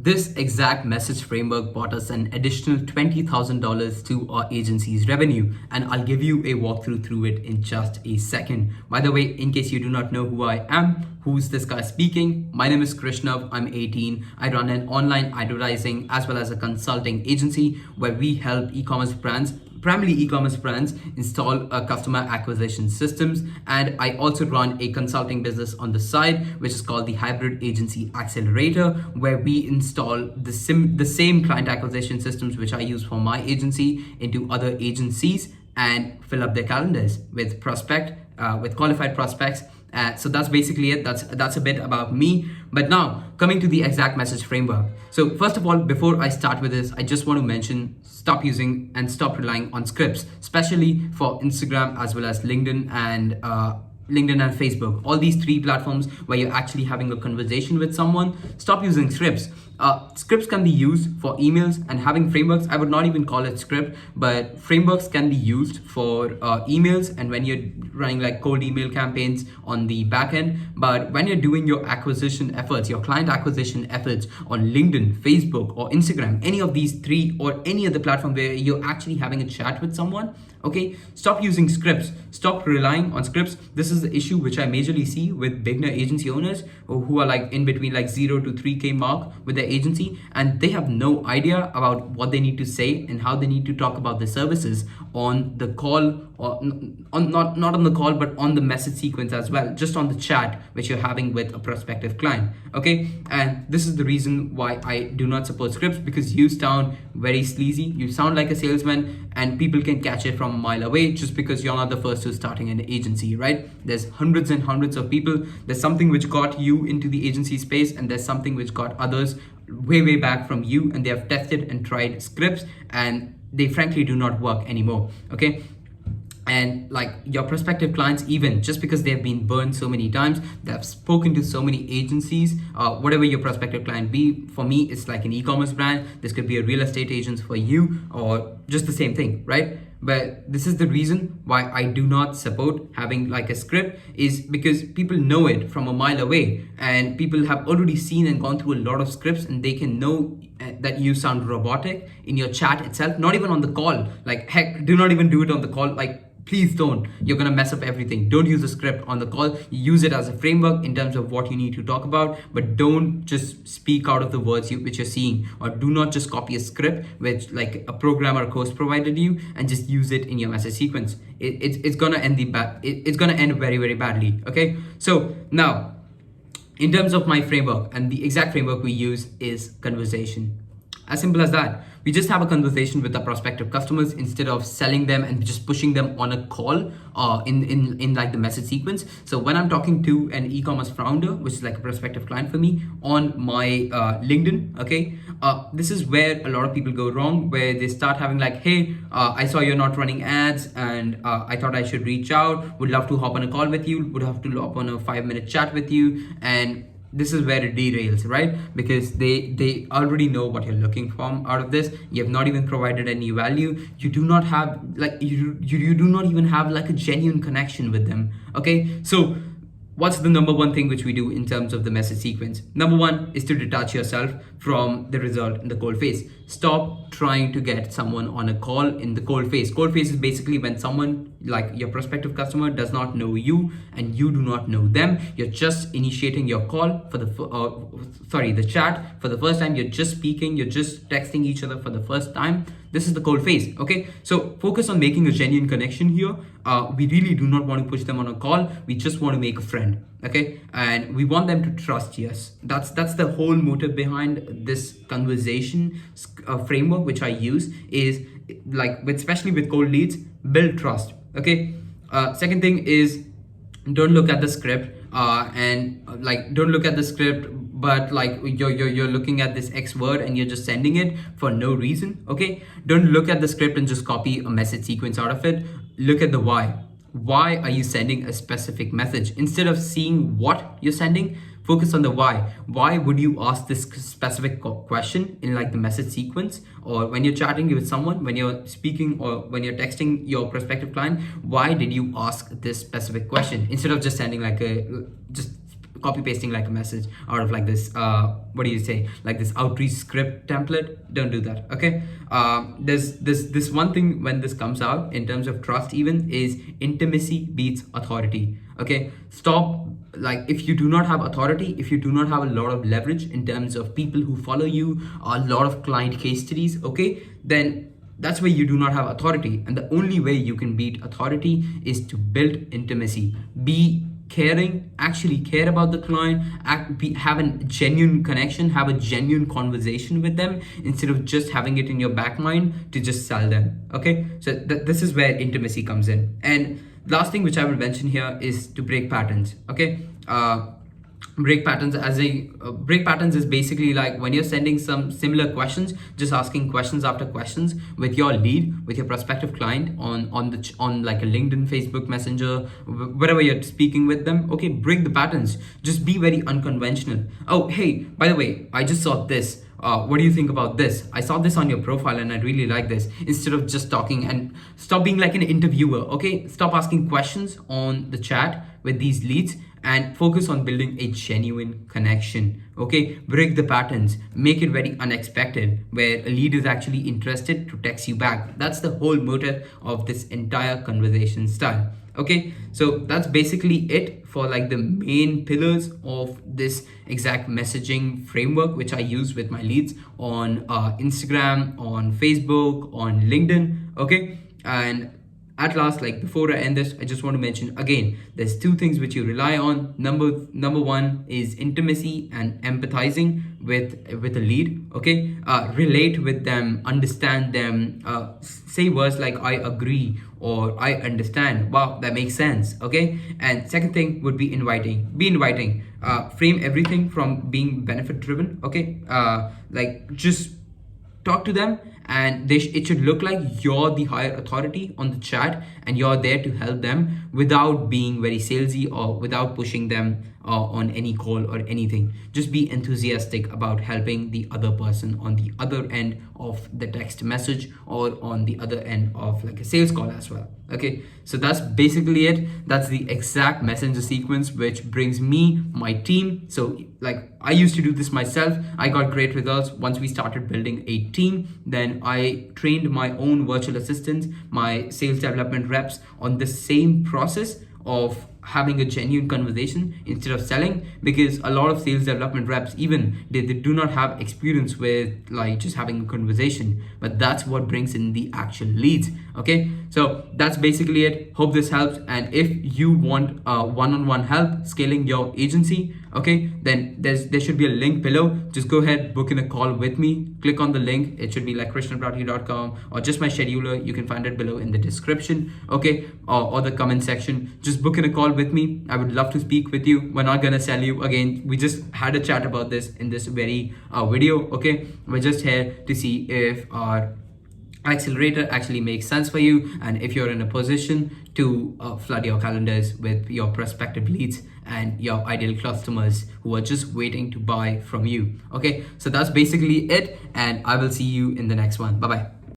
This exact message framework brought us an additional $20,000 to our agency's revenue, and I'll give you a walkthrough through it in just a second. By the way, in case you do not know who I am, who's this guy speaking, my name is Krishnav, I'm 18. I run an online advertising as well as a consulting agency where we help e-commerce brands, primarily e-commerce brands, install customer acquisition systems. And I also run a consulting business on the side, which is called the Hybrid Agency Accelerator, where we install the same client acquisition systems which I use for my agency into other agencies and fill up their calendars with with qualified prospects. So that's basically it. That's a bit about me. But now coming to the exact message framework. So first of all, before I start with this, I just want to mention stop using and stop relying on scripts, especially for Instagram as well as LinkedIn and Facebook, all these three platforms where you're actually having a conversation with someone. Stop using scripts. Scripts can be used for emails and having frameworks. I would not even call it script, but frameworks can be used for emails and when you're running like cold email campaigns on the back end. But when you're doing your acquisition efforts, your client acquisition efforts on LinkedIn, Facebook, or Instagram, any of these three or any other platform where you're actually having a chat with someone, okay, stop using scripts. Stop relying on scripts. This is the issue which I majorly see with beginner agency owners who are like in between like 0 to 3K mark with their agency, and they have no idea about what they need to say and how they need to talk about the services on the call, or not on the call but on the message sequence as well, just on the chat which you're having with a prospective client. Okay, and this is the reason why I do not support scripts, because you sound very sleazy, you sound like a salesman, and people can catch it from a mile away just because you're not the first who's starting an agency, right? There's hundreds and hundreds of people. There's something which got you into the agency space, and there's something which got others way back from you, and they have tested and tried scripts and they frankly do not work anymore. Okay, and like your prospective clients, even just because they've been burned so many times, they've spoken to so many agencies, whatever your prospective client be. For me, it's like an e-commerce brand, this could be a real estate agent for you, or just the same thing, right? But this is the reason why I do not support having like a script, is because people know it from a mile away, and people have already seen and gone through a lot of scripts, and they can know that you sound robotic in your chat itself, not even on the call. Like, heck, do not even do it on the call. Like, please don't. You're gonna mess up everything. Don't use a script on the call. Use it as a framework in terms of what you need to talk about, but don't just speak out of the words which you're seeing, or do not just copy a script which like a programmer or course provided you and just use it in your message sequence. It's gonna end it's gonna end very, very badly. Okay, so now in terms of my framework, and the exact framework we use is conversation. As simple as that. We just have a conversation with our prospective customers instead of selling them and just pushing them on a call in like the message sequence. So when I'm talking to an e-commerce founder, which is like a prospective client for me, on my LinkedIn, okay, this is where a lot of people go wrong, where they start having like, hey, I saw you're not running ads, and I thought I should reach out, would love to hop on a call with you, would have to hop on a 5-minute chat with you. And this is where it derails, right? Because they already know what you're looking from out of this. You have not even provided any value. You do not have like you do not even have like a genuine connection with them. Okay, so what's the number one thing which we do in terms of the message sequence? Number one is to detach yourself from the result in the cold phase. Stop trying to get someone on a call in the cold phase. Cold phase is basically when someone like your prospective customer does not know you and you do not know them. You're just initiating your call for the chat for the first time. You're just speaking, you're just texting each other for the first time. This is the cold phase. Okay, so focus on making a genuine connection here. We really do not want to push them on a call. We just want to make a friend. Okay, and we want them to trust us. That's the whole motive behind this conversation framework which I use, is like especially with cold leads, build trust. Okay, second thing is don't look at the script don't look at the script, but like you're looking at this X word and you're just sending it for no reason. Okay, don't look at the script and just copy a message sequence out of it. Look at the why. Why are you sending a specific message? Instead of seeing what you're sending, focus on the why. Why would you ask this specific question in like the message sequence, or when you're chatting with someone, when you're speaking, or when you're texting your prospective client? Why did you ask this specific question instead of just sending like just copy pasting like a message out of like this what do you say, like this outreach script template. Don't do that. Okay. There's this one thing when this comes out in terms of trust even is intimacy beats authority. Okay, stop. Like, if you do not have authority, if you do not have a lot of leverage in terms of people who follow you, a lot of client case studies, okay, then that's where you do not have authority. And the only way you can beat authority is to build intimacy. Be caring, actually care about the client, have a genuine connection, have a genuine conversation with them instead of just having it in your back mind to just sell them. Okay, so this is where intimacy comes in. And last thing which I will mention here is to break patterns. Okay. Break patterns break patterns is basically like when you're sending some similar questions, just asking questions after questions with your lead, with your prospective client on like a LinkedIn, Facebook Messenger, wherever you're speaking with them. Okay, break the patterns. Just be very unconventional. Oh, hey, by the way, I just saw this. What do you think about this? I saw this on your profile and I really like this. Instead of just talking, and stop being like an interviewer. Okay, stop asking questions on the chat with these leads and focus on building a genuine connection. Okay, break the patterns, make it very unexpected, where a lead is actually interested to text you back. That's the whole motive of this entire conversation style. Okay, so that's basically it for like the main pillars of this exact messaging framework which I use with my leads on Instagram, on Facebook, on LinkedIn. Okay, and at last, like before I end this, I just want to mention again, there's two things which you rely on. Number one is intimacy and empathizing with a lead. Okay, relate with them, understand them, say words like I agree or I understand. Wow, that makes sense. Okay, and second thing would be inviting. Be inviting. Frame everything from being benefit driven. Okay, like just talk to them, and it should look like you're the higher authority on the chat and you're there to help them without being very salesy or without pushing them on any call or anything. Just be enthusiastic about helping the other person on the other end of the text message or on the other end of like a sales call as well. Okay, so that's basically it. That's the exact messenger sequence which brings me my team. So like I used to do this myself. I got great results once we started building a team. Then I trained my own virtual assistants, my sales development reps on the same process of having a genuine conversation instead of selling, because a lot of sales development reps, even they do not have experience with like just having a conversation, but that's what brings in the actual leads. Okay, so that's basically it. Hope this helps. And if you want one-on-one help scaling your agency, okay, then there should be a link below. Just go ahead, book in a call with me, click on the link. It should be like krishnabhatti.com or just my scheduler. You can find it below in the description, okay, or the comment section. Just book in a call with me. I would love to speak with you. We're not gonna sell you. Again, we just had a chat about this in this very video. Okay, we're just here to see if our accelerator actually makes sense for you, and if you're in a position to flood your calendars with your prospective leads and your ideal customers who are just waiting to buy from you. Okay, so that's basically it, and I will see you in the next one. Bye bye.